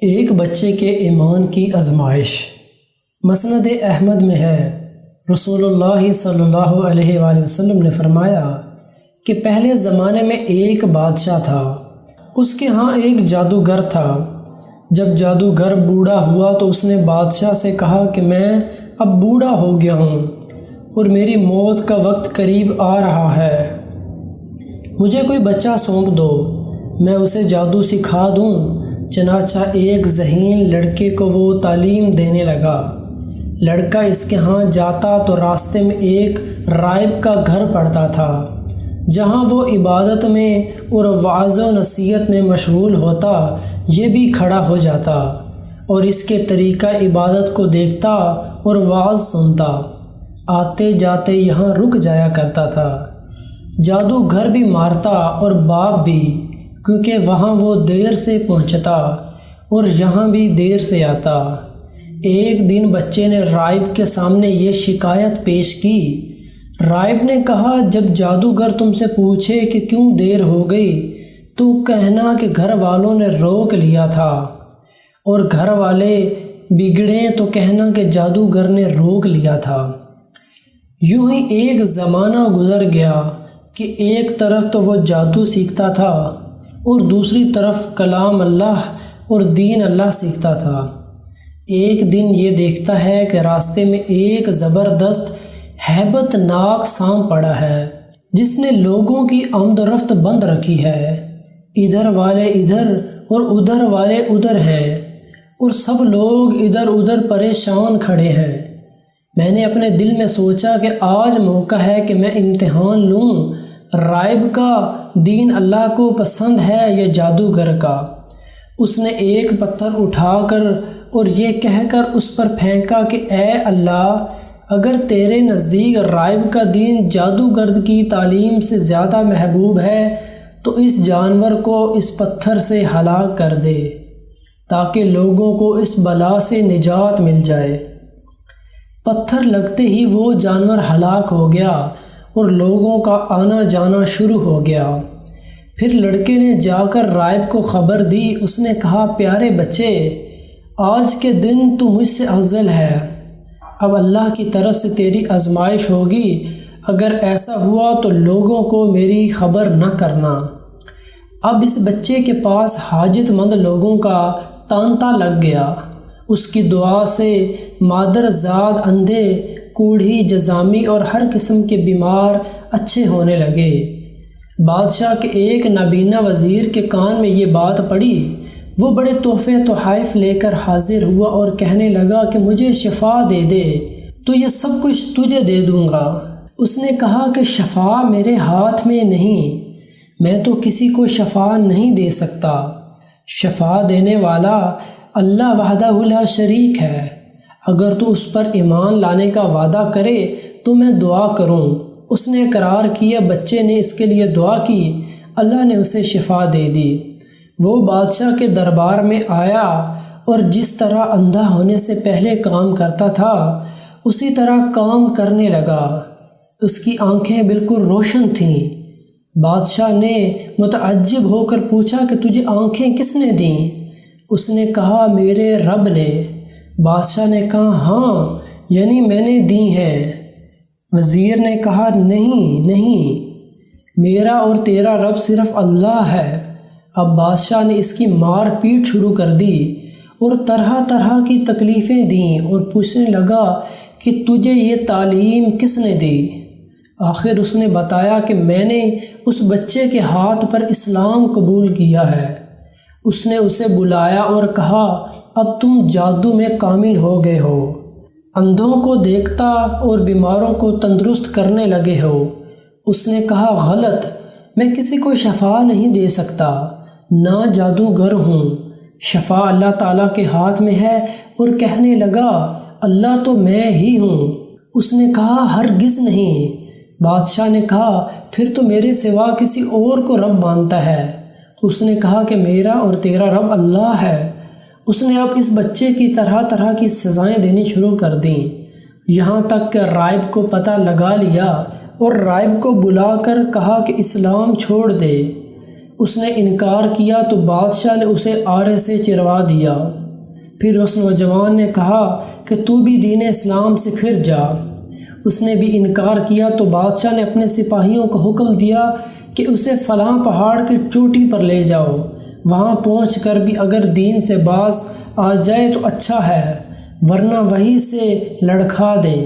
ایک بچے کے ایمان کی آزمائش۔ مسند احمد میں ہے، رسول اللہ صلی اللہ علیہ وآلہ وسلم نے فرمایا کہ پہلے زمانے میں ایک بادشاہ تھا، اس کے ہاں ایک جادوگر تھا۔ جب جادوگر بوڑھا ہوا تو اس نے بادشاہ سے کہا کہ میں اب بوڑھا ہو گیا ہوں اور میری موت کا وقت قریب آ رہا ہے، مجھے کوئی بچہ سونپ دو، میں اسے جادو سکھا دوں۔ چنانچہ ایک ذہین لڑکے کو وہ تعلیم دینے لگا۔ لڑکا اس کے ہاں جاتا تو راستے میں ایک راہب کا گھر پڑتا تھا، جہاں وہ عبادت میں اور وعظ و نصیحت میں مشغول ہوتا، یہ بھی کھڑا ہو جاتا اور اس کے طریقہ عبادت کو دیکھتا اور وعظ سنتا۔ آتے جاتے یہاں رک جایا کرتا تھا۔ جادوگر بھی مارتا اور باپ بھی، کیونکہ وہاں وہ دیر سے پہنچتا اور یہاں بھی دیر سے آتا۔ ایک دن بچے نے راہب کے سامنے یہ شکایت پیش کی۔ راہب نے کہا، جب جادوگر تم سے پوچھے کہ کیوں دیر ہو گئی تو کہنا کہ گھر والوں نے روک لیا تھا، اور گھر والے بگڑے تو کہنا کہ جادوگر نے روک لیا تھا۔ یوں ہی ایک زمانہ گزر گیا کہ ایک طرف تو وہ جادو سیکھتا تھا اور دوسری طرف کلام اللہ اور دین اللہ سیکھتا تھا۔ ایک دن یہ دیکھتا ہے کہ راستے میں ایک زبردست ہیبت ناک سانپ پڑا ہے، جس نے لوگوں کی آمد و رفت بند رکھی ہے۔ ادھر والے ادھر اور ادھر والے ادھر ہیں، اور سب لوگ ادھر ادھر پریشان کھڑے ہیں۔ میں نے اپنے دل میں سوچا کہ آج موقع ہے کہ میں امتحان لوں، راہب کا دین اللہ کو پسند ہے یا جادوگر کا۔ اس نے ایک پتھر اٹھا کر اور یہ کہہ کر اس پر پھینکا کہ اے اللہ، اگر تیرے نزدیک راہب کا دین جادوگر کی تعلیم سے زیادہ محبوب ہے تو اس جانور کو اس پتھر سے ہلاک کر دے، تاکہ لوگوں کو اس بلا سے نجات مل جائے۔ پتھر لگتے ہی وہ جانور ہلاک ہو گیا اور لوگوں کا آنا جانا شروع ہو گیا۔ پھر لڑکے نے جا کر راہب کو خبر دی۔ اس نے کہا، پیارے بچے، آج کے دن تو مجھ سے افضل ہے، اب اللہ کی طرف سے تیری آزمائش ہوگی، اگر ایسا ہوا تو لوگوں کو میری خبر نہ کرنا۔ اب اس بچے کے پاس حاجت مند لوگوں کا تانتا لگ گیا۔ اس کی دعا سے مادر زاد اندھے، کوڑھی، جذامی اور ہر قسم کے بیمار اچھے ہونے لگے۔ بادشاہ کے ایک نابینا وزیر کے کان میں یہ بات پڑی۔ وہ بڑے تحفے تحائف لے کر حاضر ہوا اور کہنے لگا کہ مجھے شفا دے دے تو یہ سب کچھ تجھے دے دوں گا۔ اس نے کہا کہ شفا میرے ہاتھ میں نہیں، میں تو کسی کو شفا نہیں دے سکتا۔ شفا دینے والا اللہ وحدہ لا شریک ہے، اگر تو اس پر ایمان لانے کا وعدہ کرے تو میں دعا کروں۔ اس نے اقرار کیا۔ بچے نے اس کے لیے دعا کی، اللہ نے اسے شفا دے دی۔ وہ بادشاہ کے دربار میں آیا اور جس طرح اندھا ہونے سے پہلے کام کرتا تھا اسی طرح کام کرنے لگا۔ اس کی آنکھیں بالکل روشن تھیں۔ بادشاہ نے متعجب ہو کر پوچھا کہ تجھے آنکھیں کس نے دیں؟ اس نے کہا، میرے رب نے۔ بادشاہ نے کہا، ہاں، یعنی میں نے دی ہیں۔ وزیر نے کہا، نہیں، میرا اور تیرا رب صرف اللہ ہے۔ اب بادشاہ نے اس کی مار پیٹ شروع کر دی اور طرح طرح کی تکلیفیں دیں اور پوچھنے لگا کہ تجھے یہ تعلیم کس نے دی؟ آخر اس نے بتایا کہ میں نے اس بچے کے ہاتھ پر اسلام قبول کیا ہے۔ اس نے اسے بلایا اور کہا، اب تم جادو میں کامل ہو گئے ہو، اندھوں کو دیکھتا اور بیماروں کو تندرست کرنے لگے ہو۔ اس نے کہا، غلط، میں کسی کو شفا نہیں دے سکتا، نہ جادوگر ہوں، شفا اللہ تعالیٰ کے ہاتھ میں ہے۔ اور کہنے لگا، اللہ تو میں ہی ہوں۔ اس نے کہا، ہرگز نہیں۔ بادشاہ نے کہا، پھر تو میرے سوا کسی اور کو رب مانتا ہے۔ اس نے کہا کہ میرا اور تیرا رب اللہ ہے۔ اس نے اب اس بچے کی طرح طرح کی سزائیں دینی شروع کر دیں، یہاں تک کہ راہب کو پتہ لگا لیا اور راہب کو بلا کر کہا کہ اسلام چھوڑ دے۔ اس نے انکار کیا تو بادشاہ نے اسے آرے سے چروا دیا۔ پھر اس نوجوان نے کہا کہ تو بھی دین اسلام سے پھر جا۔ اس نے بھی انکار کیا تو بادشاہ نے اپنے سپاہیوں کو حکم دیا کہ اسے فلاں پہاڑ کی چوٹی پر لے جاؤ، وہاں پہنچ کر بھی اگر دین سے باز آ جائے تو اچھا ہے، ورنہ وہیں سے لڑکھا دیں۔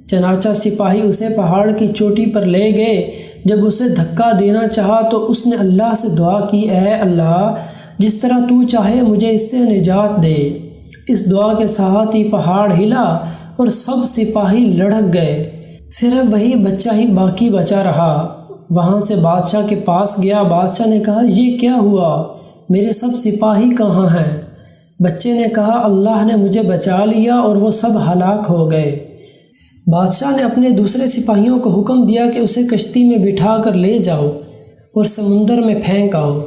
چنانچہ سپاہی اسے پہاڑ کی چوٹی پر لے گئے۔ جب اسے دھکا دینا چاہا تو اس نے اللہ سے دعا کی، اے اللہ، جس طرح تو چاہے مجھے اس سے نجات دے۔ اس دعا کے ساتھ ہی پہاڑ ہلا اور سب سپاہی لڑک گئے، صرف وہی بچہ ہی باقی بچا رہا۔ وہاں سے بادشاہ کے پاس گیا۔ بادشاہ نے کہا، یہ کیا ہوا؟ میرے سب سپاہی کہاں ہیں؟ بچے نے کہا، اللہ نے مجھے بچا لیا اور وہ سب ہلاک ہو گئے۔ بادشاہ نے اپنے دوسرے سپاہیوں کو حکم دیا کہ اسے کشتی میں بٹھا کر لے جاؤ اور سمندر میں پھینک آؤ۔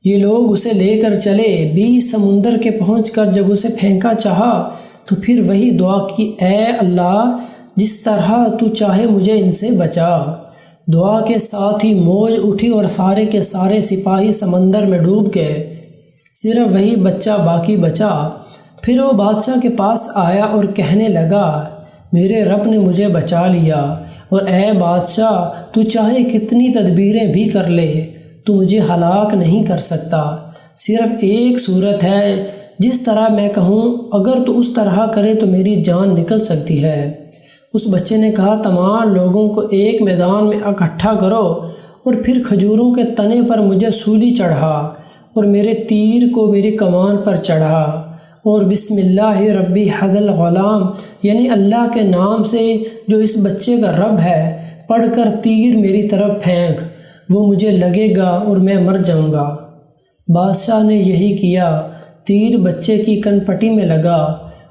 یہ لوگ اسے لے کر چلے۔ بیچ سمندر کے پہنچ کر جب اسے پھینکا چاہا تو پھر وہی دعا کی، اے اللہ، جس طرح تو چاہے مجھے ان سے بچا۔ دعا کے ساتھ ہی موج اٹھی اور سارے کے سارے سپاہی سمندر میں ڈوب گئے، صرف وہی بچہ باقی بچا۔ پھر وہ بادشاہ کے پاس آیا اور کہنے لگا، میرے رب نے مجھے بچا لیا، اور اے بادشاہ، تو چاہے کتنی تدبیریں بھی کر لے تو مجھے ہلاک نہیں کر سکتا۔ صرف ایک صورت ہے، جس طرح میں کہوں اگر تو اس طرح کرے تو میری جان نکل سکتی ہے۔ اس بچے نے کہا، تمام لوگوں کو ایک میدان میں اکٹھا کرو اور پھر کھجوروں کے تنے پر مجھے سولی چڑھا اور میرے تیر کو میری کمان پر چڑھا، اور بسم اللہ ربی حضل غلام، یعنی اللہ کے نام سے جو اس بچے کا رب ہے، پڑھ کر تیر میری طرف پھینک، وہ مجھے لگے گا اور میں مر جاؤں گا۔ بادشاہ نے یہی کیا۔ تیر بچے کی کن پٹی میں لگا۔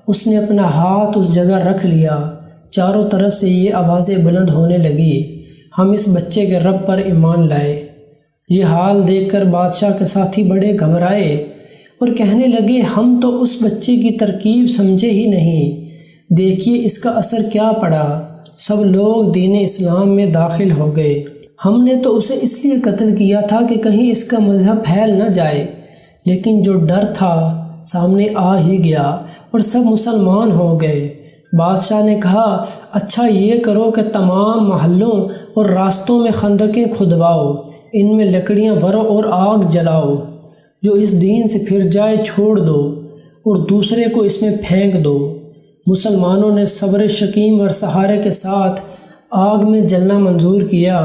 اس نے اپنا ہاتھ اس جگہ رکھ لیا۔ چاروں طرف سے یہ آوازیں بلند ہونے لگی، ہم اس بچے کے رب پر ایمان لائے۔ یہ حال دیکھ کر بادشاہ کے ساتھی بڑے گھبرائے اور کہنے لگے، ہم تو اس بچے کی ترکیب سمجھے ہی نہیں، دیکھیے اس کا اثر کیا پڑا۔ سب لوگ دین اسلام میں داخل ہو گئے۔ ہم نے تو اسے اس لیے قتل کیا تھا کہ کہیں اس کا مذہب پھیل نہ جائے، لیکن جو ڈر تھا سامنے آ ہی گیا اور سب مسلمان ہو گئے۔ بادشاہ نے کہا، اچھا یہ کرو کہ تمام محلوں اور راستوں میں خندقیں کھدواؤ، ان میں لکڑیاں بھرو اور آگ جلاؤ، جو اس دین سے پھر جائے چھوڑ دو اور دوسرے کو اس میں پھینک دو۔ مسلمانوں نے صبر شکیم اور سہارے کے ساتھ آگ میں جلنا منظور کیا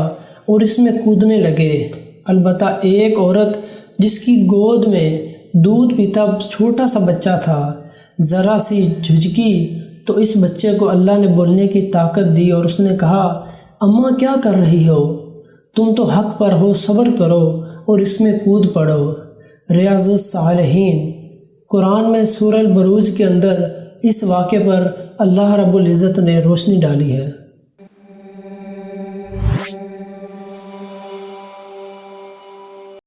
اور اس میں کودنے لگے۔ البتہ ایک عورت جس کی گود میں دودھ پیتا چھوٹا سا بچہ تھا، ذرا سی جھجکی تو اس بچے کو اللہ نے بولنے کی طاقت دی اور اس نے کہا، اماں کیا کر رہی ہو؟ تم تو حق پر ہو، صبر کرو اور اس میں کود پڑو۔ ریاض الصالحین قرآن میں سورہ البروج کے اندر اس واقعے پر اللہ رب العزت نے روشنی ڈالی ہے۔